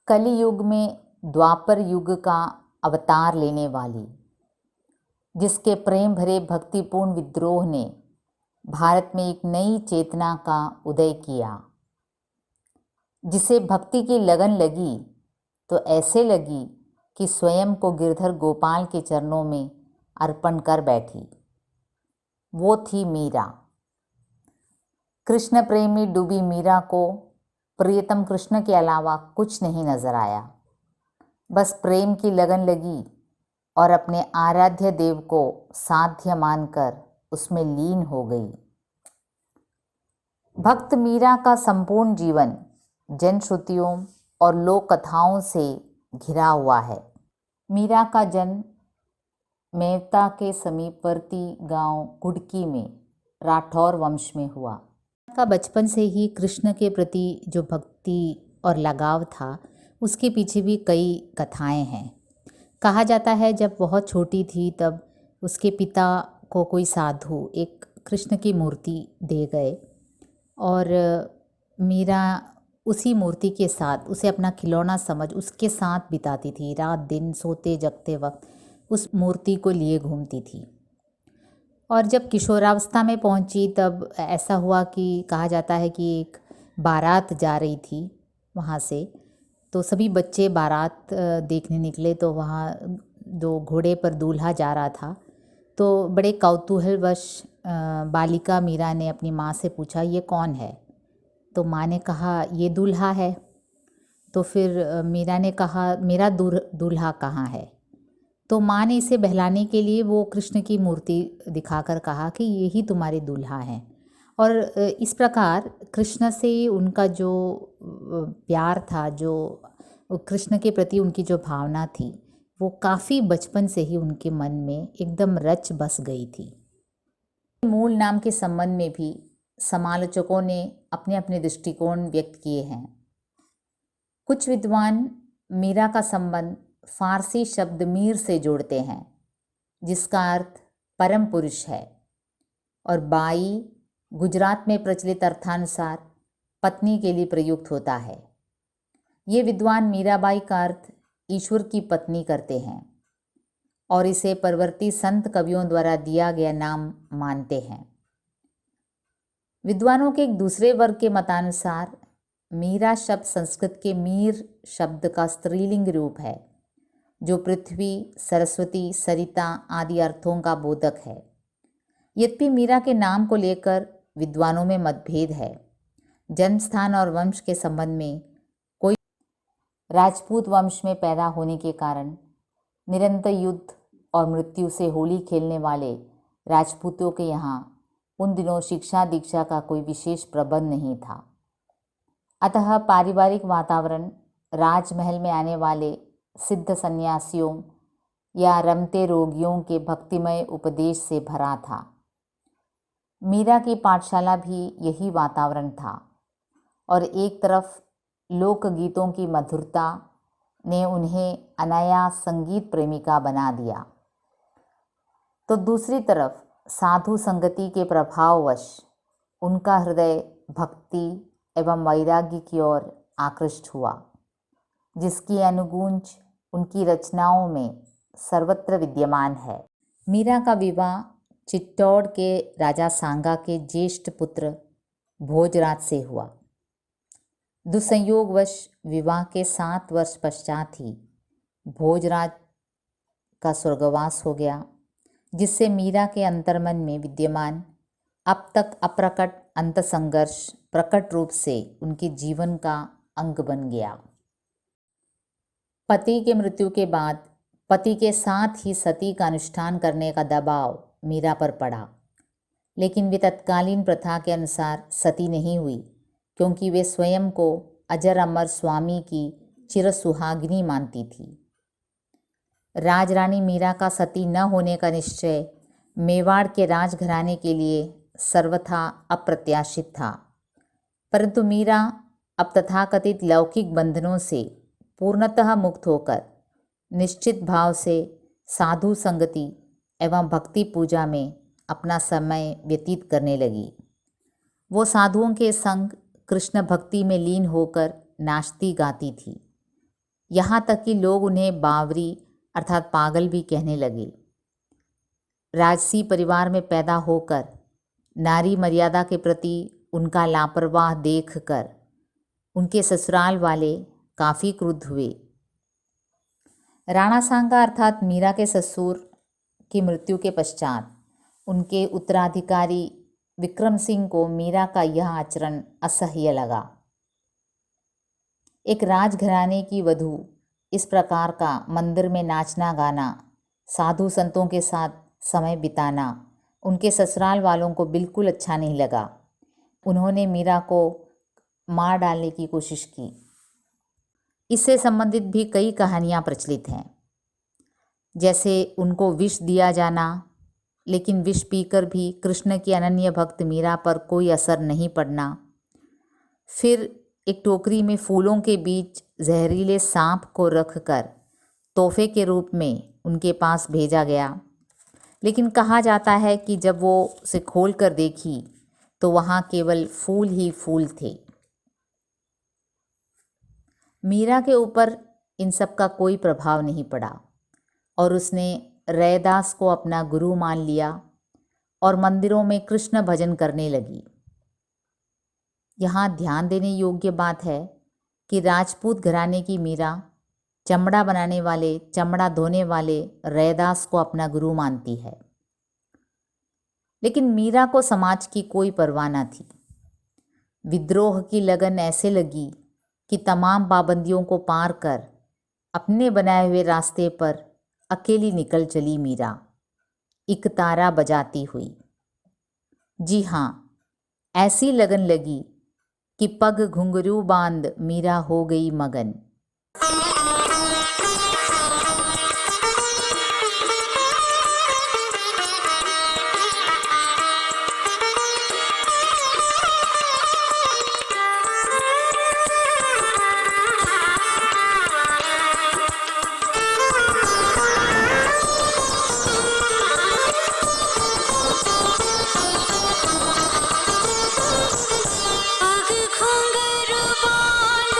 कलि युग में द्वापर युग का अवतार लेने वाली, जिसके प्रेम भरे भक्तिपूर्ण विद्रोह ने भारत में एक नई चेतना का उदय किया। जिसे भक्ति की लगन लगी तो ऐसे लगी कि स्वयं को गिरधर गोपाल के चरणों में अर्पण कर बैठी। वो थी मीरा। कृष्ण प्रेमी डूबी मीरा को प्रियतम कृष्ण के अलावा कुछ नहीं नजर आया। बस प्रेम की लगन लगी और अपने आराध्य देव को साध्य मानकर उसमें लीन हो गई। भक्त मीरा का संपूर्ण जीवन जनश्रुतियों और लोक कथाओं से घिरा हुआ है। मीरा का जन्म मेवता के समीपवर्ती गांव कुडकी में राठौर वंश में हुआ। का बचपन से ही कृष्ण के प्रति जो भक्ति और लगाव था, उसके पीछे भी कई कथाएं हैं। कहा जाता है जब बहुत छोटी थी तब उसके पिता को कोई साधु एक कृष्ण की मूर्ति दे गए और मीरा उसी मूर्ति के साथ उसे अपना खिलौना समझ उसके साथ बिताती थी। रात दिन सोते जगते वक्त उस मूर्ति को लिए घूमती थी। और जब किशोरावस्था में पहुंची तब ऐसा हुआ कि कहा जाता है कि एक बारात जा रही थी वहाँ से, तो सभी बच्चे बारात देखने निकले। तो वहाँ दो घोड़े पर दूल्हा जा रहा था, तो बड़े कौतूहलवश बालिका मीरा ने अपनी माँ से पूछा, ये कौन है? तो माँ ने कहा, ये दूल्हा है। तो फिर मीरा ने कहा, मेरा दूल्हा कहाँ है? तो माँ ने इसे बहलाने के लिए वो कृष्ण की मूर्ति दिखाकर कहा कि यही तुम्हारे दूल्हा हैं। और इस प्रकार कृष्ण से उनका जो प्यार था, जो कृष्ण के प्रति उनकी जो भावना थी, वो काफ़ी बचपन से ही उनके मन में एकदम रच बस गई थी। मूल नाम के संबंध में भी समालोचकों ने अपने अपने दृष्टिकोण व्यक्त किए हैं। कुछ विद्वान मीरा का संबंध फारसी शब्द मीर से जोड़ते हैं, जिसका अर्थ परम पुरुष है, और बाई गुजरात में प्रचलित अर्थानुसार पत्नी के लिए प्रयुक्त होता है। ये विद्वान मीराबाई का अर्थ ईश्वर की पत्नी करते हैं और इसे परवर्ती संत कवियों द्वारा दिया गया नाम मानते हैं। विद्वानों के एक दूसरे वर्ग के मतानुसार मीरा शब्द संस्कृत के मीर शब्द का स्त्रीलिंग रूप है, जो पृथ्वी, सरस्वती, सरिता आदि अर्थों का बोधक है। यद्यपि मीरा के नाम को लेकर विद्वानों में मतभेद है। जन्म स्थान और वंश के संबंध में कोई राजपूत वंश में पैदा होने के कारण निरंतर युद्ध और मृत्यु से होली खेलने वाले राजपूतों के यहाँ उन दिनों शिक्षा दीक्षा का कोई विशेष प्रबंध नहीं था। अतः पारिवारिक वातावरण राजमहल में आने वाले सिद्ध सन्यासियों या रमते रोगियों के भक्तिमय उपदेश से भरा था। मीरा की पाठशाला भी यही वातावरण था और एक तरफ लोकगीतों की मधुरता ने उन्हें अनायास संगीत प्रेमिका बना दिया, तो दूसरी तरफ साधु संगति के प्रभाववश उनका हृदय भक्ति एवं वैराग्य की ओर आकृष्ट हुआ, जिसकी अनुगूंज उनकी रचनाओं में सर्वत्र विद्यमान है। मीरा का विवाह चित्तौड़ के राजा सांगा के ज्येष्ठ पुत्र भोजराज से हुआ। दुसंयोगवश विवाह के 7 वर्ष पश्चात ही भोजराज का स्वर्गवास हो गया, जिससे मीरा के अंतर्मन में विद्यमान अब तक अप्रकट अंतसंघर्ष प्रकट रूप से उनके जीवन का अंग बन गया। पति के मृत्यु के बाद पति के साथ ही सती का अनुष्ठान करने का दबाव मीरा पर पड़ा, लेकिन वे तत्कालीन प्रथा के अनुसार सती नहीं हुई, क्योंकि वे स्वयं को अजर अमर स्वामी की चिरसुहागिनी मानती थी। राजरानी मीरा का सती न होने का निश्चय मेवाड़ के राजघराने के लिए सर्वथा अप्रत्याशित था, परंतु मीरा अब तथाकथित लौकिक बंधनों से पूर्णतः मुक्त होकर निश्चित भाव से साधु संगति एवं भक्ति पूजा में अपना समय व्यतीत करने लगी। वो साधुओं के संग कृष्ण भक्ति में लीन होकर नाचती गाती थी। यहाँ तक कि लोग उन्हें बावरी अर्थात पागल भी कहने लगे। राजसी परिवार में पैदा होकर नारी मर्यादा के प्रति उनका लापरवाह देखकर उनके ससुराल वाले काफ़ी क्रुद्ध हुए। राणा सांगा अर्थात मीरा के ससुर की मृत्यु के पश्चात उनके उत्तराधिकारी विक्रम सिंह को मीरा का यह आचरण असह्य लगा। एक राजघराने की वधू इस प्रकार का मंदिर में नाचना गाना, साधु संतों के साथ समय बिताना उनके ससुराल वालों को बिल्कुल अच्छा नहीं लगा। उन्होंने मीरा को मार डालने की कोशिश की। इससे संबंधित भी कई कहानियाँ प्रचलित हैं, जैसे उनको विष दिया जाना, लेकिन विष पीकर भी कृष्ण की अनन्य भक्त मीरा पर कोई असर नहीं पड़ना। फिर एक टोकरी में फूलों के बीच जहरीले सांप को रखकर तोहफे के रूप में उनके पास भेजा गया, लेकिन कहा जाता है कि जब वो उसे खोल कर देखी तो वहाँ केवल फूल ही फूल थे। मीरा के ऊपर इन सब का कोई प्रभाव नहीं पड़ा और उसने रैदास को अपना गुरु मान लिया और मंदिरों में कृष्ण भजन करने लगी। यहाँ ध्यान देने योग्य बात है कि राजपूत घराने की मीरा चमड़ा बनाने वाले, चमड़ा धोने वाले रैदास को अपना गुरु मानती है। लेकिन मीरा को समाज की कोई परवाह न थी। विद्रोह की लगन ऐसे लगी कि तमाम पाबंदियों को पार कर अपने बनाए हुए रास्ते पर अकेली निकल चली मीरा, एक तारा बजाती हुई। जी हाँ, ऐसी लगन लगी कि पग घुंघरू बांध मीरा हो गई मगन। पग घुंघरू बांध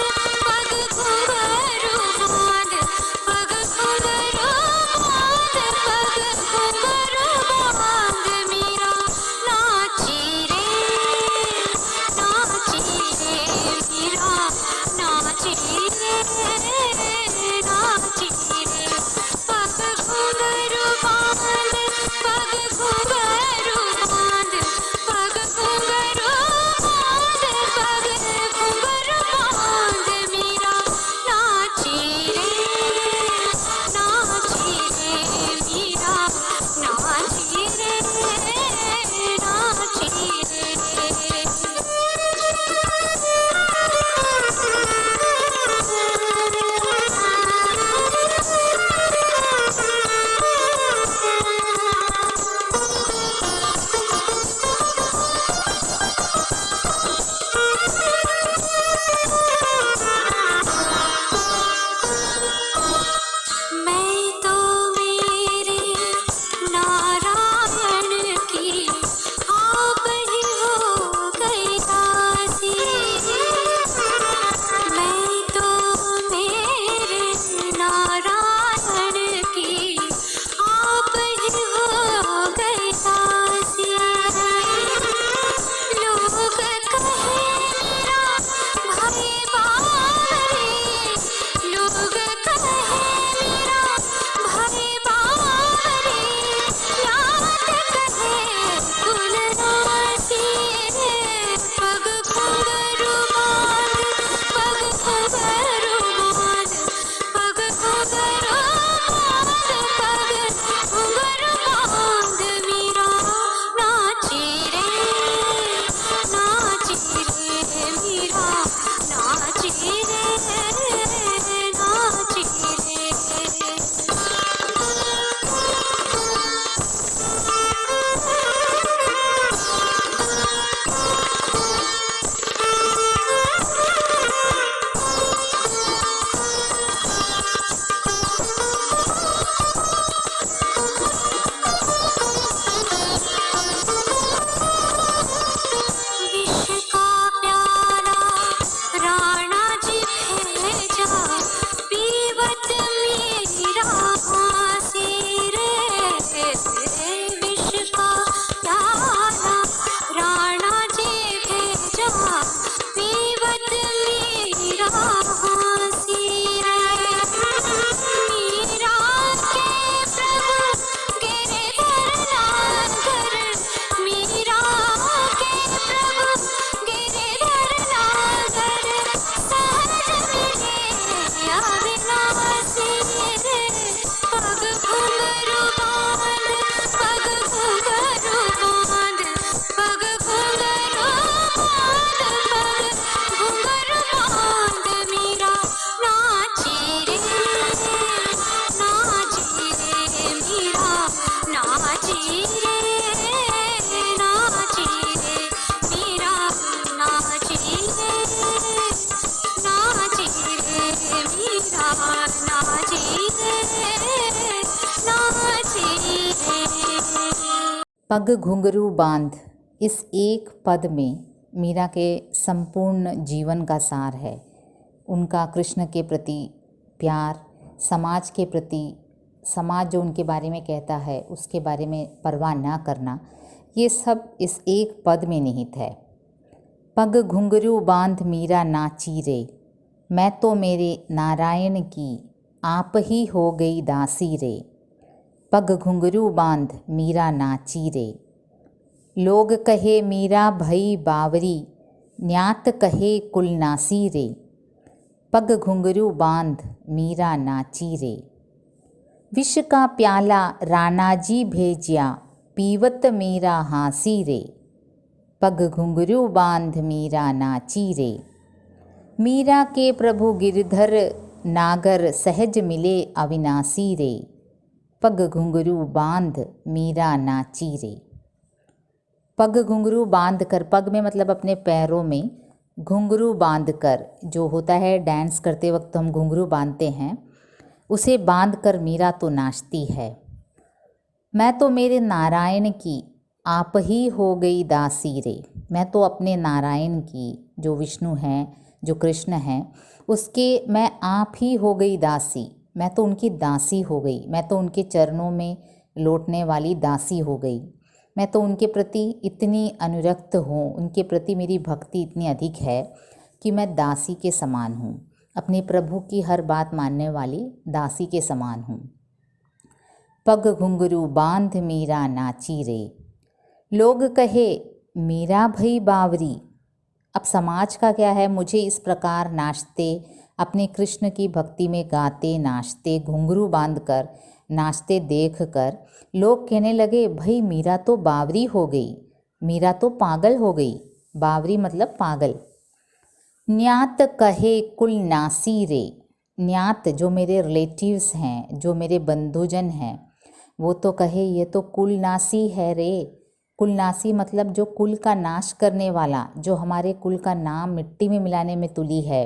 पग घुंघरू बांध, इस एक पद में मीरा के संपूर्ण जीवन का सार है। उनका कृष्ण के प्रति प्यार, समाज के प्रति, समाज जो उनके बारे में कहता है उसके बारे में परवाह ना करना, ये सब इस एक पद में निहित है। पग घुंघरू बांध मीरा नाची रे, मैं तो मेरे नारायण की आप ही हो गई दासी रे। पग घुंघरू बांध मीरा नाची रे, लोग कहे मीरा भई बावरी, न्यात कहे कुलनासी रे। पग घुंघरू बांध मीरा नाची रे, विष का प्याला राणाजी भेजिया, पीवत मीरा हाँसी रे। पग घुंघरू बांध मीरा नाची रे, मीरा के प्रभु गिरधर नागर सहज मिले अविनाशी रे। पग घुंघरू बांध मीरा नाची रे। पग घुंघरू बांध कर, पग में मतलब अपने पैरों में, घुंघरू बांध कर, जो होता है डांस करते वक्त हम घुंघरू बांधते हैं, उसे बांध कर मीरा तो नाचती है। मैं तो मेरे नारायण की आप ही हो गई दासी रे, मैं तो अपने नारायण की, जो विष्णु हैं, जो कृष्ण हैं, उसके मैं आप ही हो गई दासी, मैं तो उनकी दासी हो गई, मैं तो उनके चरणों में लौटने वाली दासी हो गई। मैं तो उनके प्रति इतनी अनुरक्त हूँ, उनके प्रति मेरी भक्ति इतनी अधिक है कि मैं दासी के समान हूँ, अपने प्रभु की हर बात मानने वाली दासी के समान हूँ। पग घुंघरू बांध मीरा नाची रे, लोग कहे मीरा भई बावरी। अब समाज का क्या है, मुझे इस प्रकार नाचते, अपने कृष्ण की भक्ति में गाते नाचते, घुंघरू बांधकर नाचते देख कर लोग कहने लगे, भाई मीरा तो बावरी हो गई, मीरा तो पागल हो गई। बावरी मतलब पागल। न्यात कहे कुल नासी रे, न्यात जो मेरे रिलेटिव्स हैं, जो मेरे बंधुजन हैं, वो तो कहे ये तो कुल नासी है रे। कुलनासी मतलब जो कुल का नाश करने वाला, जो हमारे कुल का नाम मिट्टी में मिलाने में तुली है।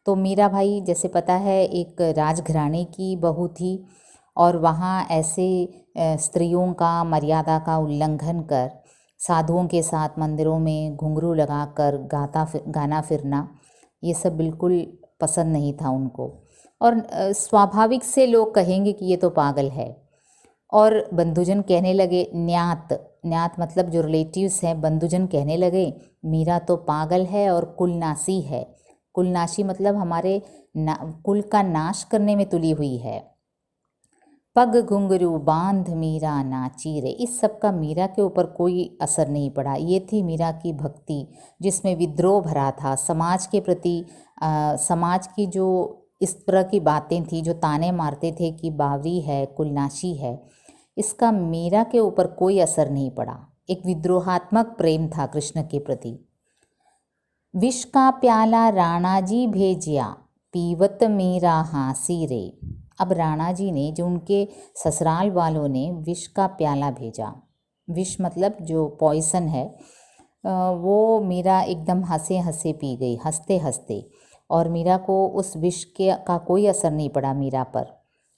तो मीरा भाई जैसे पता है एक राजघराने की बहू थी, और वहाँ ऐसे स्त्रियों का मर्यादा का उल्लंघन कर साधुओं के साथ मंदिरों में घुंघरू लगाकर गाना फिरना, ये सब बिल्कुल पसंद नहीं था उनको। और स्वाभाविक से लोग कहेंगे कि ये तो पागल है। और बंधुजन कहने लगे, न्यात मतलब जो रिलेटिव्स हैं, बंधुजन कहने लगे मीरा तो पागल है और कुलनासी है। कुलनाशी मतलब हमारे कुल का नाश करने में तुली हुई है। पग घुंघरू बांध मीरा नाची रे, इस सब का मीरा के ऊपर कोई असर नहीं पड़ा। ये थी मीरा की भक्ति जिसमें विद्रोह भरा था समाज के प्रति। समाज की जो इस तरह की बातें थी, जो ताने मारते थे कि बावरी है, कुलनाशी है, इसका मीरा के ऊपर कोई असर नहीं पड़ा। एक विद्रोहात्मक प्रेम था कृष्ण के प्रति। विष का प्याला राणाजी भेजिया, पीवत मीरा हाँसी रे। अब राणा जी ने, जो उनके ससुराल वालों ने विष का प्याला भेजा, विष मतलब जो पॉइसन है, वो मीरा एकदम हंसे हंसे पी गई, हंसते हंसते, और मीरा को उस विष का कोई असर नहीं पड़ा मीरा पर।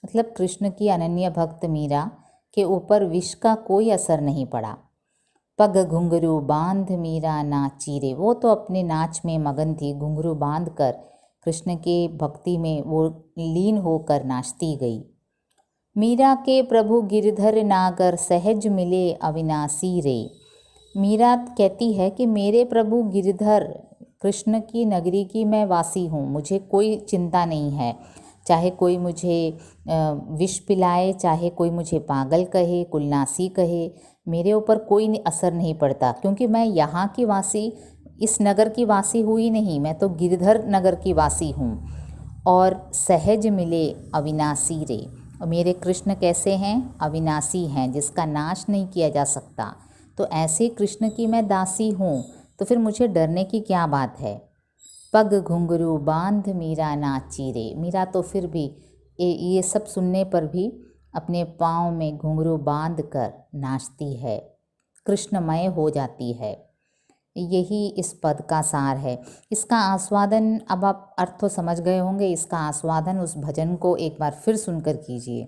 मतलब कृष्ण की अनन्य भक्त मीरा के ऊपर विष का कोई असर नहीं पड़ा। पग घुंघरू बांध मीरा नाची रे, वो तो अपने नाच में मगन थी, घुंघरू बांध कर कृष्ण के भक्ति में वो लीन होकर नाचती गई। मीरा के प्रभु गिरधर नागर सहज मिले अविनाशी रे। मीरा कहती है कि मेरे प्रभु गिरधर कृष्ण की नगरी की मैं वासी हूँ, मुझे कोई चिंता नहीं है। चाहे कोई मुझे विष पिलाए, चाहे कोई मुझे पागल कहे, कुलनासी कहे, मेरे ऊपर कोई असर नहीं पड़ता, क्योंकि मैं यहाँ की वासी, इस नगर की वासी हुई नहीं, मैं तो गिरधर नगर की वासी हूँ। और सहज मिले अविनाशी रे, और मेरे कृष्ण कैसे हैं? अविनाशी हैं, जिसका नाश नहीं किया जा सकता। तो ऐसे कृष्ण की मैं दासी हूँ, तो फिर मुझे डरने की क्या बात है। पग घुंघरू बांध मीरा नाची रे, मीरा तो फिर भी ये सब सुनने पर भी अपने पाँव में घुंघरू बांध कर नाचती है, कृष्णमय हो जाती है। यही इस पद का सार है। इसका आस्वादन, अब आप अर्थ तो समझ गए होंगे, इसका आस्वादन उस भजन को एक बार फिर सुनकर कीजिए।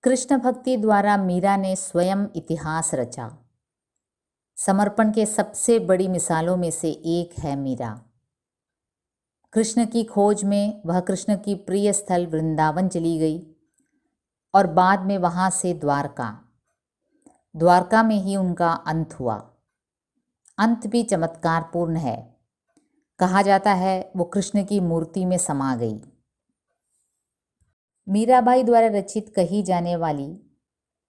कृष्ण भक्ति द्वारा मीरा ने स्वयं इतिहास रचा। समर्पण के सबसे बड़ी मिसालों में से एक है मीरा। कृष्ण की खोज में वह कृष्ण की प्रिय स्थल वृंदावन चली गई और बाद में वहाँ से द्वारका में ही उनका अंत हुआ। अंत भी चमत्कारपूर्ण है। कहा जाता है वो कृष्ण की मूर्ति में समा गई। मीराबाई द्वारा रचित कही जाने वाली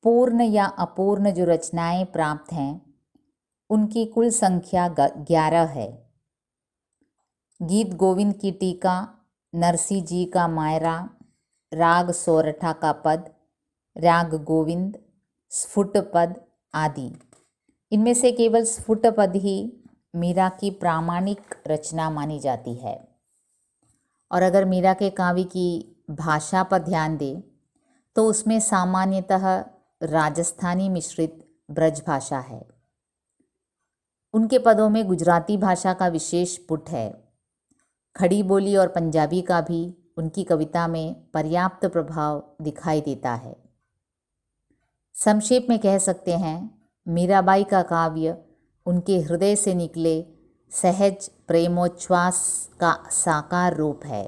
पूर्ण या अपूर्ण जो रचनाएं प्राप्त हैं उनकी कुल संख्या 11 है। गीत गोविंद की टीका, नरसी जी का मायरा, राग सोरठा का पद, राग गोविंद, स्फुट पद आदि। इनमें से केवल स्फुट पद ही मीरा की प्रामाणिक रचना मानी जाती है। और अगर मीरा के काव्य की भाषा पर ध्यान दें तो उसमें सामान्यतः राजस्थानी मिश्रित ब्रज भाषा है। उनके पदों में गुजराती भाषा का विशेष पुट है। खड़ी बोली और पंजाबी का भी उनकी कविता में पर्याप्त प्रभाव दिखाई देता है। संक्षेप में कह सकते हैं मीराबाई का काव्य उनके हृदय से निकले सहज प्रेमोच्छ्वास का साकार रूप है।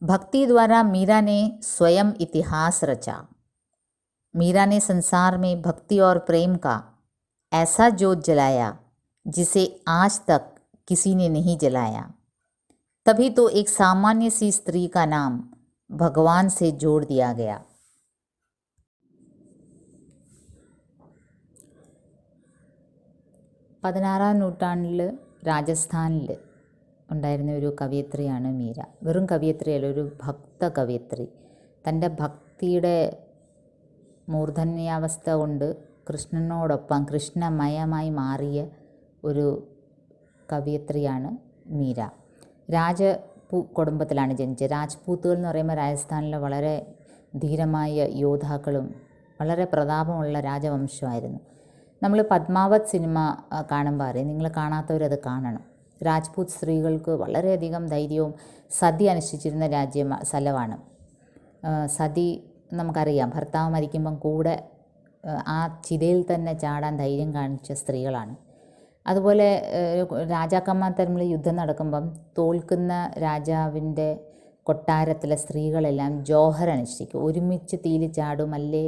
भक्ति द्वारा मीरा ने स्वयं इतिहास रचा। मीरा ने संसार में भक्ति और प्रेम का ऐसा जोत जलाया जिसे आज तक किसी ने नहीं जलाया। तभी तो एक सामान्य सी स्त्री का नाम भगवान से जोड़ दिया गया। പതിനാറാം നൂറ്റാണ്ടിൽ രാജസ്ഥാനിൽ ഉണ്ടായിരുന്ന ഒരു കവയിത്രിയാണ് മീര. വെറും കവയിത്രിയല്ല, ഒരു ഭക്ത കവയിത്രി. തൻ്റെ ഭക്തിയുടെ മൂർധന്യാവസ്ഥ കൊണ്ട് കൃഷ്ണനോടൊപ്പം കൃഷ്ണമയമായി മാറിയ ഒരു കവയിത്രിയാണ് മീര. കുടുംബത്തിലാണ് ജനിച്ചത്. രാജ്പൂത്തുകൾ എന്ന് പറയുമ്പോൾ രാജസ്ഥാനിലെ വളരെ ധീരമായ യോദ്ധാക്കളും വളരെ പ്രതാപമുള്ള രാജവംശമായിരുന്നു. നമ്മൾ പത്മാവത് സിനിമ കാണുമ്പോൾ അറിയാം, നിങ്ങൾ കാണാത്തവരത് കാണണം. രാജ്പൂത് സ്ത്രീകൾക്ക് വളരെയധികം ധൈര്യവും സതി അനുഷ്ഠിച്ചിരുന്ന സ്ഥലമാണ്. സതി നമുക്കറിയാം, ഭർത്താവ് മരിക്കുമ്പം കൂടെ ആ ചിതയിൽ തന്നെ ചാടാൻ ധൈര്യം കാണിച്ച സ്ത്രീകളാണ്. അതുപോലെ രാജാക്കന്മാർ തമ്മിൽ യുദ്ധം നടക്കുമ്പം തോൽക്കുന്ന രാജാവിൻ്റെ കൊട്ടാരത്തിലെ സ്ത്രീകളെല്ലാം ജോഹർ അനുഷ്ഠിക്കും. ഒരുമിച്ച് തീയിൽ ചാടും, അല്ലേ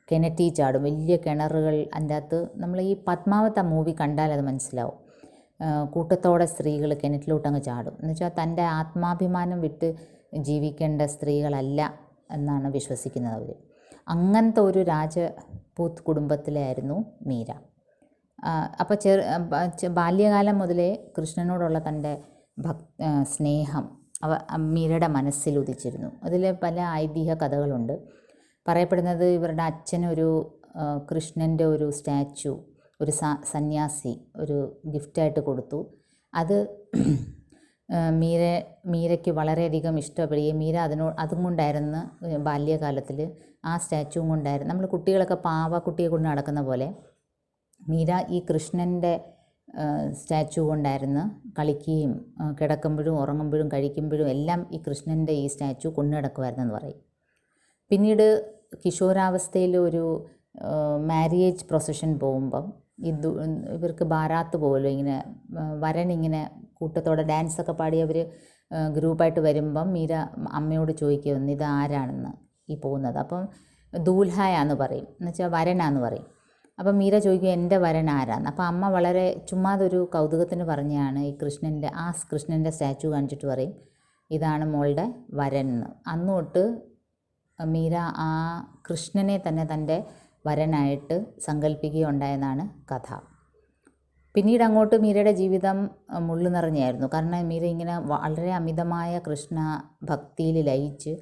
കിണറ്റിൽ ചാടും. വലിയ കിണറുകൾ. അതിൻ്റെ അകത്ത് നമ്മൾ ഈ പത്മാവത്ത് മൂവി കണ്ടാൽ അത് മനസ്സിലാവും. കൂട്ടത്തോടെ സ്ത്രീകൾ കിണറ്റിലോട്ടങ്ങ് ചാടും. എന്നുവെച്ചാൽ തൻ്റെ ആത്മാഭിമാനം വിട്ട് ജീവിക്കേണ്ട സ്ത്രീകളല്ല എന്നാണ് വിശ്വസിക്കുന്നത് അവർ. അങ്ങനത്തെ ഒരു രാജപൂത്ത് കുടുംബത്തിലായിരുന്നു മീര. അപ്പോൾ ബാല്യകാലം മുതലേ കൃഷ്ണനോടുള്ള തൻ്റെ സ്നേഹം മീരയുടെ മനസ്സിൽ ഉദിച്ചിരുന്നു. അതിൽ പല ഐതിഹ്യ കഥകളുണ്ട്. പറയപ്പെടുന്നത് ഇവരുടെ അച്ഛനൊരു കൃഷ്ണൻ്റെ ഒരു സ്റ്റാച്ചു ഒരു സന്യാസി ഒരു ഗിഫ്റ്റായിട്ട് കൊടുത്തു. അത് മീരയ്ക്ക് വളരെയധികം ഇഷ്ടപ്പെടുകയും മീര അതും കൊണ്ടായിരുന്നു ബാല്യകാലത്തിൽ ആ സ്റ്റാച്ചുവും കൊണ്ടായിരുന്നു. നമ്മൾ കുട്ടികളൊക്കെ പാവക്കുട്ടിയെ കൊണ്ട് നടക്കുന്ന പോലെ മീര ഈ കൃഷ്ണൻ്റെ സ്റ്റാച്ചു കൊണ്ടായിരുന്നു കളിക്കുകയും കിടക്കുമ്പോഴും ഉറങ്ങുമ്പോഴും കഴിക്കുമ്പോഴും എല്ലാം ഈ കൃഷ്ണൻ്റെ ഈ സ്റ്റാച്ചു കൊണ്ടു നടക്കുമായിരുന്നെന്ന് പറയും. പിന്നീട് കിഷോരാവസ്ഥയിൽ ഒരു മാര്യേജ് പ്രൊസഷൻ പോകുമ്പം ഇവർക്ക് ബാരാത്ത് പോലും ഇങ്ങനെ വരനിങ്ങനെ കൂട്ടത്തോടെ ഡാൻസൊക്കെ പാടി അവർ ഗ്രൂപ്പായിട്ട് വരുമ്പം മീര അമ്മയോട് ചോദിക്കുമെന്ന് ഇത് ആരാണെന്ന് ഈ പോകുന്നത്. അപ്പം ദൂൽഹായാന്ന് പറയും, എന്നുവെച്ചാൽ വരനാന്ന് പറയും. അപ്പം മീര ചോദിക്കും എൻ്റെ വരൻ ആരാന്ന്. അപ്പം അമ്മ വളരെ ചുമ്മാതൊരു കൗതുകത്തിന് പറഞ്ഞാണ് ഈ കൃഷ്ണൻ്റെ സ്റ്റാച്ചു കാണിച്ചിട്ട് പറയും ഇതാണ് മോളുടെ വരൻ എന്ന്. അന്ന് തൊട്ട് മീര ആ കൃഷ്ണനെ തന്നെ തൻ്റെ വരനായിട്ട് സങ്കല്പിക്കുകയുണ്ടായെന്നാണ് കഥ. പിന്നീട് അങ്ങോട്ട് മീരയുടെ ജീവിതം മുള്ളു നിറഞ്ഞായിരുന്നു. കാരണം മീര ഇങ്ങനെ വളരെ അമിതമായ കൃഷ്ണ ഭക്തിയിൽ ലയിച്ച്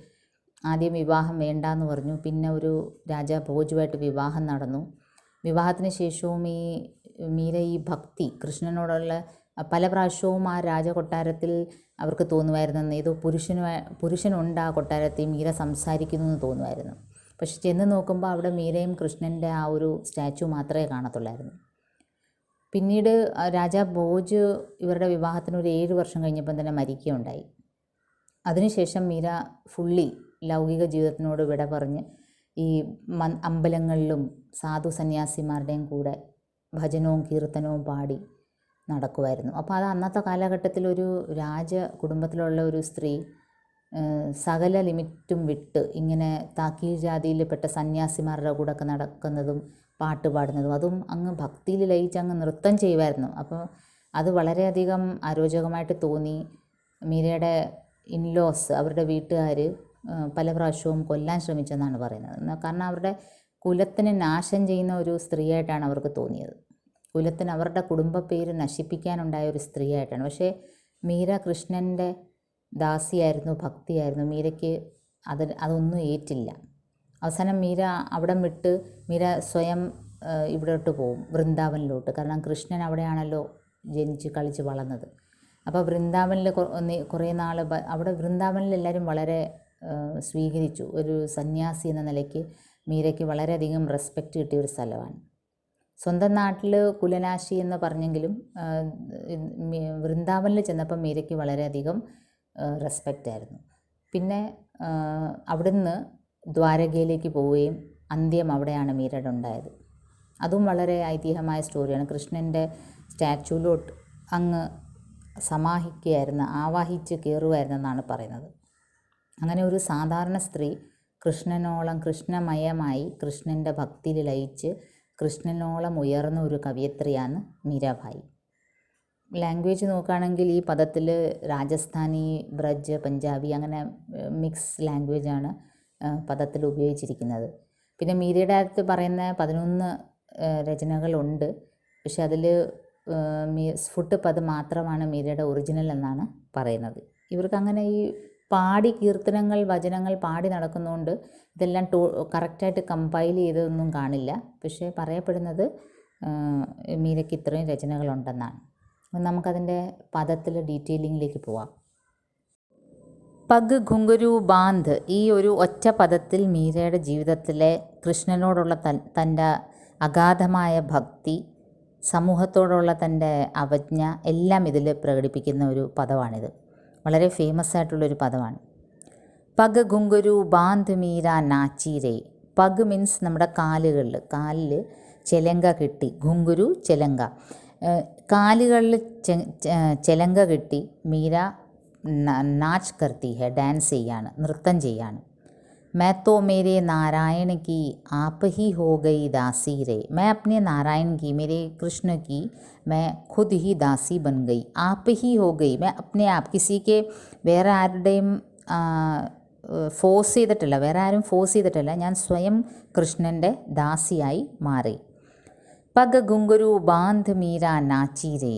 ആദ്യം വിവാഹം വേണ്ടാന്ന് പറഞ്ഞു. പിന്നെ ഒരു രാജാ ഭോജുവായിട്ട് വിവാഹം നടന്നു. വിവാഹത്തിന് ശേഷവും ഈ മീര ഈ ഭക്തി കൃഷ്ണനോടുള്ള പല പ്രാവശ്യവും ആ രാജകൊട്ടാരത്തിൽ അവർക്ക് തോന്നുമായിരുന്നു ഏതോ പുരുഷനുണ്ട് ആ കൊട്ടാരത്തിൽ മീര സംസാരിക്കുന്നു എന്ന് തോന്നുമായിരുന്നു. പക്ഷെ ചെന്ന് നോക്കുമ്പോൾ അവിടെ മീരയും കൃഷ്ണൻ്റെ ആ ഒരു സ്റ്റാച്ചു മാത്രമേ കാണത്തുള്ളായിരുന്നു. പിന്നീട് രാജാ ഭോജ് ഇവരുടെ വിവാഹത്തിന് ഒരു 7 വർഷം കഴിഞ്ഞപ്പം തന്നെ മരിക്കുകയുണ്ടായി. അതിനുശേഷം മീര ഫുള്ളി ലൗകിക ജീവിതത്തിനോട് വിട പറഞ്ഞ് ഈ അമ്പലങ്ങളിലും സാധു സന്യാസിമാരുടെയും കൂടെ ഭജനവും കീർത്തനവും പാടി നടക്കുമായിരുന്നു. അപ്പോൾ അത് അന്നത്തെ കാലഘട്ടത്തിൽ ഒരു രാജ കുടുംബത്തിലുള്ള ഒരു സ്ത്രീ സകല ലിമിറ്റും വിട്ട് ഇങ്ങനെ താക്കീൽ ജാതിയിൽപ്പെട്ട സന്യാസിമാരുടെ കൂടെ ഒക്കെ നടക്കുന്നതും പാട്ട് പാടുന്നതും അതും അങ്ങ് ഭക്തിയിൽ ലയിച്ച് അങ്ങ് നൃത്തം ചെയ്യുമായിരുന്നു. അപ്പോൾ അത് വളരെയധികം അരോചകമായിട്ട് തോന്നി. മീരയുടെ ഇൻലോസ്, അവരുടെ വീട്ടുകാർ പല പ്രാവശ്യവും കൊല്ലാൻ ശ്രമിച്ചെന്നാണ് പറയുന്നത്. കാരണം അവരുടെ കുലത്തിന് നാശം ചെയ്യുന്ന ഒരു സ്ത്രീയായിട്ടാണ് അവർക്ക് തോന്നിയത്. കുലത്തിന് അവരുടെ കുടുംബ പേര് നശിപ്പിക്കാനുണ്ടായ ഒരു സ്ത്രീയായിട്ടാണ്. പക്ഷേ മീര കൃഷ്ണൻ്റെ ദാസിയായിരുന്നു, ഭക്തിയായിരുന്നു. മീരയ്ക്ക് അതൊന്നും ഏറ്റില്ല. അവസാനം മീര അവിടം വിട്ട് മീര സ്വയം ഇവിടോട്ട് പോവും, വൃന്ദാവനിലോട്ട്. കാരണം കൃഷ്ണൻ അവിടെയാണല്ലോ ജനിച്ച് കളിച്ച് വളർന്നത്. അപ്പോൾ വൃന്ദാവനിൽ കുറേ നാൾ അവിടെ വൃന്ദാവനിൽ എല്ലാവരും വളരെ സ്വീകരിച്ചു. ഒരു സന്യാസി എന്ന നിലയ്ക്ക് മീരയ്ക്ക് വളരെയധികം റെസ്പെക്റ്റ് കിട്ടിയ ഒരു സ്ഥലമാണ്. സ്വന്തം നാട്ടിൽ കുലനാശി എന്ന് പറഞ്ഞെങ്കിലും വൃന്ദാവനിൽ ചെന്നപ്പോൾ മീരയ്ക്ക് വളരെയധികം റെസ്പെക്റ്റ് ആയിരുന്നു. പിന്നെ അവിടുന്ന് ദ്വാരകയിലേക്ക് പോവുകയും അന്ത്യം അവിടെയാണ് മീരയുടെ ഉണ്ടായത്. അതും വളരെ ഐതിഹ്യമായ സ്റ്റോറിയാണ്. കൃഷ്ണൻ്റെ സ്റ്റാച്യൂലോട്ട് അങ്ങ് സമാഹിക്കുകയായിരുന്നു, ആവാഹിച്ച് കയറുമായിരുന്നെന്നാണ് പറയുന്നത്. അങ്ങനെ ഒരു സാധാരണ സ്ത്രീ കൃഷ്ണനോളം കൃഷ്ണമയമായി കൃഷ്ണൻ്റെ ഭക്തിയിൽ ലയിച്ച് കൃഷ്ണനോളം ഉയർന്ന ഒരു കവയിത്രിയാണ് മീരാഭായി. ലാംഗ്വേജ് നോക്കുകയാണെങ്കിൽ ഈ പദത്തിൽ രാജസ്ഥാനി, ബ്രജ്, പഞ്ചാബി അങ്ങനെ മിക്സ് ലാംഗ്വേജാണ് പദത്തിൽ ഉപയോഗിച്ചിരിക്കുന്നത്. പിന്നെ മീരയുടെ അടുത്ത് പറയുന്ന 11 രചനകളുണ്ട്. പക്ഷെ അതിൽ സ്ഫുട്ട് പദം മാത്രമാണ് മീരയുടെ ഒറിജിനൽ എന്നാണ് പറയുന്നത്. ഇവർക്ക് അങ്ങനെ ഈ പാടി കീർത്തനങ്ങൾ, വചനങ്ങൾ പാടി നടക്കുന്നതുകൊണ്ട് ഇതെല്ലാം കറക്റ്റായിട്ട് കമ്പൈൽ ചെയ്തതൊന്നും കാണില്ല. പക്ഷേ പറയപ്പെടുന്നത് മീരയ്ക്ക് ഇത്രയും രചനകളുണ്ടെന്നാണ്. നമുക്കതിൻ്റെ പദത്തിൽ ഡീറ്റെയിലിങ്ങിലേക്ക് പോവാം. പഗ് ഘുംഗരു ബാന്ധ്, ഈ ഒരു ഒറ്റ പദത്തിൽ മീരയുടെ ജീവിതത്തിലെ കൃഷ്ണനോടുള്ള തൻ്റെ അഗാധമായ ഭക്തി, സമൂഹത്തോടുള്ള തൻ്റെ അവജ്ഞ എല്ലാം ഇതിൽ പ്രകടിപ്പിക്കുന്ന ഒരു പദമാണിത്. വളരെ ഫേമസ് ആയിട്ടുള്ളൊരു പദമാണ്. പഗ് ഘുംഗരു ബാന്ധ് മീര നാച്ചീരേ. പഗ് മീൻസ് നമ്മുടെ കാലിൽ ചെലങ്ക കെട്ടി, ഘുംഗുരു ചെലങ്ക, കാലുകളിൽ ചെലങ്ക കെട്ടി മീര നാച്ച് കർത്തി ഹെ, ഡാൻസ് ചെയ്യാണ്, നൃത്തം ചെയ്യാണ്. मैं तो मेरे नारायण की आप ही हो गई दासी रे. मैं अपने नारायण की, मेरे कृष्ण की मैं खुद ही दासी बन गई. आप ही हो गई, मैं अपने आप, किसी के വേറെ ആരുടെയും ഫോഴ്സ് ചെയ്തിട്ടില്ല, വേറെ ആരും ഫോഴ്സ് ചെയ്തിട്ടില്ല, ഞാൻ സ്വയം കൃഷ്ണൻ്റെ ദാസിയായി മാറി. പഗ് ഘുംഗരു ബാന്ധ് മീര നാച്ചി രേ,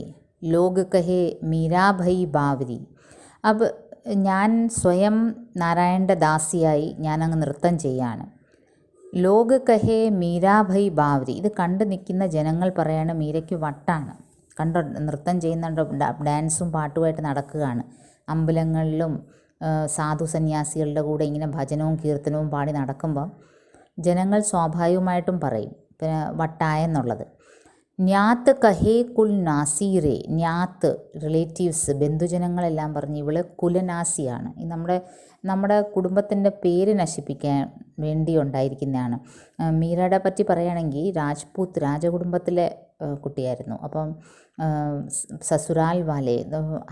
ലോഗ് കഹേ മീരാ ഭൈ ബാവരി. അബ് ഞാൻ സ്വയം നാരായണൻ്റെ ദാസിയായി ഞാനങ്ങ് നൃത്തം ചെയ്യാണ്. ലോഗ് കഹേ മീരാഭൈ ബാവരി. ഇത് കണ്ടു നിൽക്കുന്ന ജനങ്ങൾ പറയാണ് മീരയ്ക്ക് വട്ടാണ്. കണ്ടോ, നൃത്തം ചെയ്യുന്നുണ്ടോ, ഡാൻസും പാട്ടുമായിട്ട് നടക്കുകയാണ്. അമ്പലങ്ങളിലും സാധു സന്യാസികളുടെ കൂടെ ഇങ്ങനെ ഭജനവും കീർത്തനവും പാടി നടക്കുമ്പോൾ ജനങ്ങൾ സ്വാഭാവികമായിട്ടും പറയും പിന്നെ വട്ടായെന്നുള്ളത്. ന്യാത്ത് കഹേ കുൽ നാസീറേ. ന്യാത്ത് റിലേറ്റീവ്സ്, ബന്ധുജനങ്ങളെല്ലാം പറഞ്ഞ് ഇവള് കുലനാസിയാണ്, നമ്മുടെ കുടുംബത്തിൻ്റെ പേര് നശിപ്പിക്കാൻ വേണ്ടി ഉണ്ടായിരിക്കുന്നതാണ്. മീരയുടെ പറ്റി പറയുകയാണെങ്കിൽ രാജ്പൂത്ത് രാജകുടുംബത്തിലെ കുട്ടിയായിരുന്നു. അപ്പം സസുരാൽ വാലെ,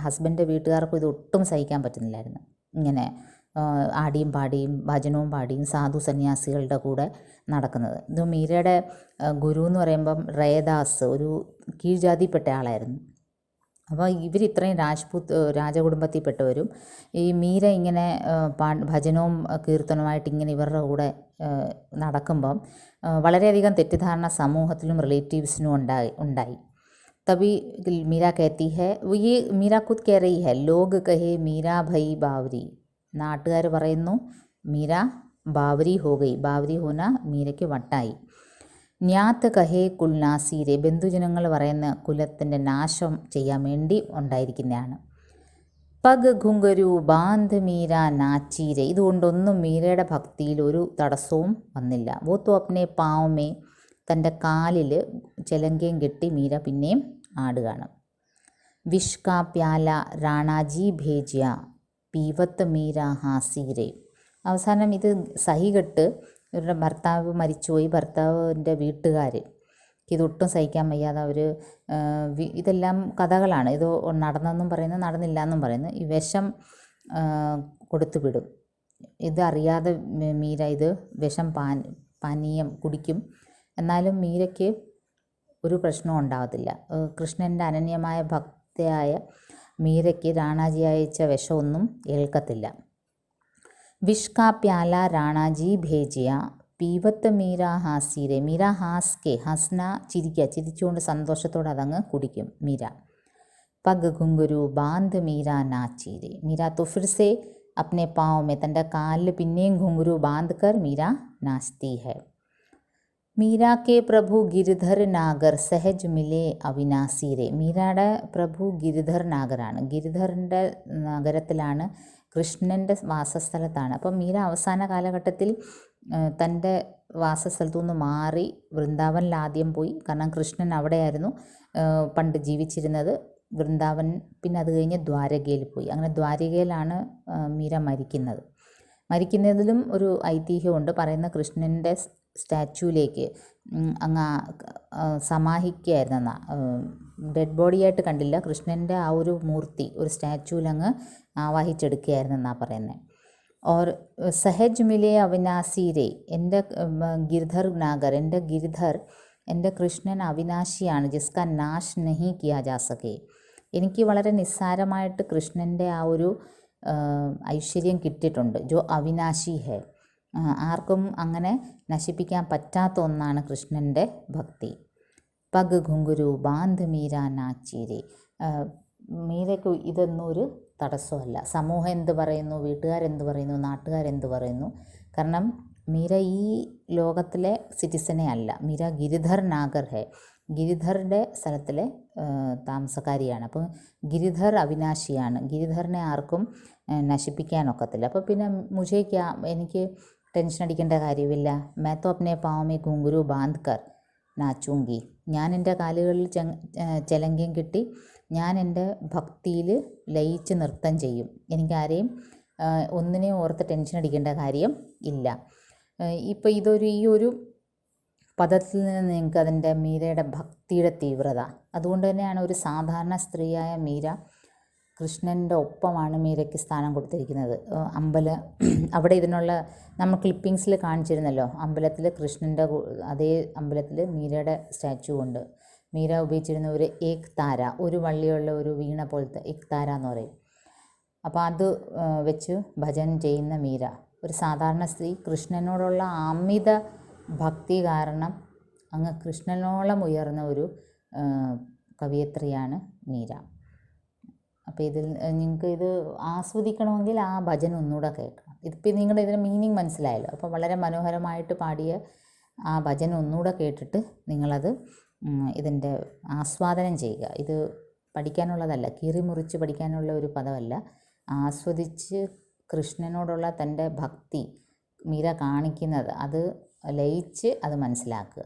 ഹസ്ബൻഡ് വീട്ടുകാർക്കും ഇത് ഒട്ടും സഹിക്കാൻ പറ്റുന്നില്ലായിരുന്നു. ഇങ്ങനെ ആടിയും പാടിയും ഭജനവും പാടിയും സാധു സന്യാസികളുടെ കൂടെ നടക്കുന്നത്. ഇത് മീരയുടെ ഗുരു എന്ന് പറയുമ്പം റേദാസ്, ഒരു കീഴ്ജാതിപ്പെട്ട ആളായിരുന്നു. അപ്പോൾ ഇവർ ഇത്രയും രാജകുടുംബത്തിൽപ്പെട്ടവരും ഈ മീര ഇങ്ങനെ ഭജനവും കീർത്തനവുമായിട്ട് ഇങ്ങനെ ഇവരുടെ കൂടെ നടക്കുമ്പം വളരെയധികം തെറ്റിദ്ധാരണ സമൂഹത്തിലും റിലേറ്റീവ്സിനും ഉണ്ടായി. तभी मीरा कहती है, वो ये मीरा खुद कह रही है, लोग कहे मीरा भई बावरी. നാട്ടുകാർ പറയുന്നു മീര ബാവരി ഹോ ഗയി. ബാവരി ഹോന, മീരയ്ക്ക് വട്ടായി. ന്യാത്ത് കഹേ കുൽ നാസീരെ, ബന്ധുജനങ്ങൾ പറയുന്ന കുലത്തിൻ്റെ നാശം ചെയ്യാൻ വേണ്ടി ഉണ്ടായിരിക്കുന്നതാണ്. പഗ് ഘുംഗരു ബാന്ധ് മീര നാച്ചീരെ. ഇതുകൊണ്ടൊന്നും മീരയുടെ ഭക്തിയിൽ ഒരു തടസ്സവും വന്നില്ല. വോ തോ അപ്നെ പാവമേ, തൻ്റെ കാലിൽ ചെലങ്കയും കെട്ടി മീര പിന്നെയും ആടുകയാണ്. വിഷ് കാ പ്യാല റാണാജി ഭേജ്യ പീവത്ത് മീര ഹാസീരെ. അവസാനം ഇത് സഹികെട്ട് ഇവരുടെ ഭർത്താവ് മരിച്ചുപോയി. ഭർത്താവിൻ്റെ വീട്ടുകാർ ഇതൊട്ടും സഹിക്കാൻ വയ്യാതെ അവർ ഇതെല്ലാം കഥകളാണ്. ഇത് നടന്നെന്നും പറയുന്നു, നടന്നില്ല എന്നും പറയുന്നു. ഈ വിഷം കൊടുത്തു വിടും. ഇതറിയാതെ മീര ഇത് വിഷം പാനീയം കുടിക്കും. എന്നാലും മീരയ്ക്ക് ഒരു പ്രശ്നവും ഉണ്ടാകത്തില്ല. കൃഷ്ണൻ്റെ അനന്യമായ ഭക്തയായ മീരയ്ക്ക് റാണാജി അയച്ച വിഷമൊന്നും ഏൽക്കത്തില്ല. വിഷ് കാ പ്യാല റാണാജി ഭേജിയ പീവത്ത് മീര ഹാസീരെ. മീര ഹാസ്കെ, ഹസ്ന ചിരിക്കുക, ചിരിച്ചുകൊണ്ട് സന്തോഷത്തോടെ അതങ്ങ് കുടിക്കും മീര. പഗ് ഘുങ്കുരു ബാന്ത് മീര നാച്ചീരെ. മീര तो फिर से अपने पाँव में തൻ്റെ കാലിൽ പിന്നെയും ഘുങ്കുരു ബാന്ത് കർ മീര നാച്ചती है. മീര കെ പ്രഭു ഗിരിധർ നാഗർ സഹജ് മിലെ അവിനാസിരെ. മീരയുടെ പ്രഭു ഗിരിധർ നാഗറാണ്. ഗിരിധറിൻ്റെ നഗരത്തിലാണ്, കൃഷ്ണൻ്റെ വാസസ്ഥലത്താണ്. അപ്പം മീര അവസാന കാലഘട്ടത്തിൽ തൻ്റെ വാസസ്ഥലത്തു നിന്ന് മാറി വൃന്ദാവനിൽ ആദ്യം പോയി. കാരണം കൃഷ്ണൻ അവിടെയായിരുന്നു പണ്ട് ജീവിച്ചിരുന്നത്. വൃന്ദാവൻ, പിന്നെ അത് കഴിഞ്ഞ് ദ്വാരകയിൽ പോയി. അങ്ങനെ ദ്വാരകയിലാണ് മീര മരിക്കുന്നത്. മരിക്കുന്നതിലും ഒരു ഐതിഹ്യമുണ്ട്. പറയുന്ന കൃഷ്ണൻ്റെ സ്റ്റാച്യൂയിലേക്ക് അങ്ങ് സമാഹിക്കുകയായിരുന്നെന്നാ. ഡെഡ് ബോഡിയായിട്ട് കണ്ടില്ല, കൃഷ്ണൻ്റെ ആ ഒരു മൂർത്തി ഒരു സ്റ്റാച്യൂവിലങ്ങ് ആവാഹിച്ചെടുക്കുകയായിരുന്നെന്നാണ് പറയുന്നത്. ഓർ സഹജ് മിലെ അവിനാസിരെ. എൻ്റെ ഗിരിധർ നാഗർ, എൻ്റെ ഗിരിധർ, എൻ്റെ കൃഷ്ണൻ അവിനാശിയാണ്. ജിസ്ക നാശ് നഹി കിയാ ജാ സകെ. എനിക്ക് വളരെ നിസ്സാരമായിട്ട് കൃഷ്ണൻ്റെ ആ ഒരു ഐശ്വര്യം കിട്ടിയിട്ടുണ്ട്. ജോ അവിനാശി ഹെ. ആർക്കും അങ്ങനെ നശിപ്പിക്കാൻ പറ്റാത്ത ഒന്നാണ് കൃഷ്ണൻ്റെ ഭക്തി. പഗ് ഘുങ്കുരു ബാന്ത് മീര നാച്ചീരെ. മീരയ്ക്ക് ഇതൊന്നും ഒരു തടസ്സമല്ല. സമൂഹം എന്ത് പറയുന്നു, വീട്ടുകാരെന്ത് പറയുന്നു, നാട്ടുകാരെന്ത് പറയുന്നു. കാരണം മീര ഈ ലോകത്തിലെ സിറ്റിസനെ അല്ല. മീര ഗിരിധർ നാഗർ ഹെ. ഗിരിധറിൻ്റെ സ്ഥലത്തിലെ താമസക്കാരിയാണ്. അപ്പം ഗിരിധർ അവിനാശിയാണ്. ഗിരിധറിനെ ആർക്കും നശിപ്പിക്കാനൊക്കത്തില്ല. അപ്പോൾ പിന്നെ മുझे എനിക്ക് ടെൻഷൻ അടിക്കേണ്ട കാര്യമില്ല. मैं तो अपने पाँव में घुंघरू बांध कर नाचूंगी. ഞാൻ എൻ്റെ കാലുകളിൽ ചെലങ്കയും കെട്ടി ഞാൻ എൻ്റെ ഭക്തിയിൽ ലയിച്ച് നൃത്തം ചെയ്യും. എനിക്കാരെയും ഒന്നിനെയും ഓർത്ത് ടെൻഷൻ അടിക്കേണ്ട കാര്യം ഇല്ല. ഇപ്പോൾ ഈ ഒരു പദത്തിൽ നിന്ന് നിങ്ങൾക്ക് അതിൻ്റെ മീരയുടെ ഭക്തിയുടെ തീവ്രത, അതുകൊണ്ട് തന്നെയാണ് ഒരു സാധാരണ സ്ത്രീയായ മീര കൃഷ്ണൻ്റെ ഒപ്പമാണ് മീരയ്ക്ക് സ്ഥാനം കൊടുത്തിരിക്കുന്നത്. അവിടെ ഇതിനുള്ള നമ്മൾ ക്ലിപ്പിങ്സിൽ കാണിച്ചിരുന്നല്ലോ, അമ്പലത്തിൽ കൃഷ്ണൻ്റെ അതേ അമ്പലത്തിൽ മീരയുടെ സ്റ്റാച്ചു ഉണ്ട്. മീര ഉപയോഗിച്ചിരുന്ന ഒരു ഏക് താര, ഒരു വള്ളിയുള്ള ഒരു വീണ പോലത്തെ ഏക് താര എന്ന് പറയും. അപ്പോൾ അത് വെച്ച് ഭജൻ ചെയ്യുന്ന മീര, ഒരു സാധാരണ സ്ത്രീ, കൃഷ്ണനോടുള്ള അമിത ഭക്തി കാരണം അങ്ങ് കൃഷ്ണനോളം ഉയർന്ന ഒരു കവയിത്രിയാണ് മീര. അപ്പോൾ ഇതിൽ നിങ്ങൾക്ക് ഇത് ആസ്വദിക്കണമെങ്കിൽ ആ ഭജൻ ഒന്നുകൂടെ കേൾക്കണം. ഇതിപ്പോൾ നിങ്ങളുടെ ഇതിൻ്റെ മീനിങ് മനസ്സിലായല്ലോ. അപ്പോൾ വളരെ മനോഹരമായിട്ട് പാടിയ ആ ഭജൻ ഒന്നുകൂടെ കേട്ടിട്ട് നിങ്ങളത് ഇതിൻ്റെ ആസ്വാദനം ചെയ്യുക. ഇത് പഠിക്കാനുള്ളതല്ല, കീറി മുറിച്ച് പഠിക്കാനുള്ള ഒരു പദമല്ല. ആസ്വദിച്ച് കൃഷ്ണനോടുള്ള തൻ്റെ ഭക്തി മീര കാണിക്കുന്നത്, അത് ലയിച്ച് അത് മനസ്സിലാക്കുക.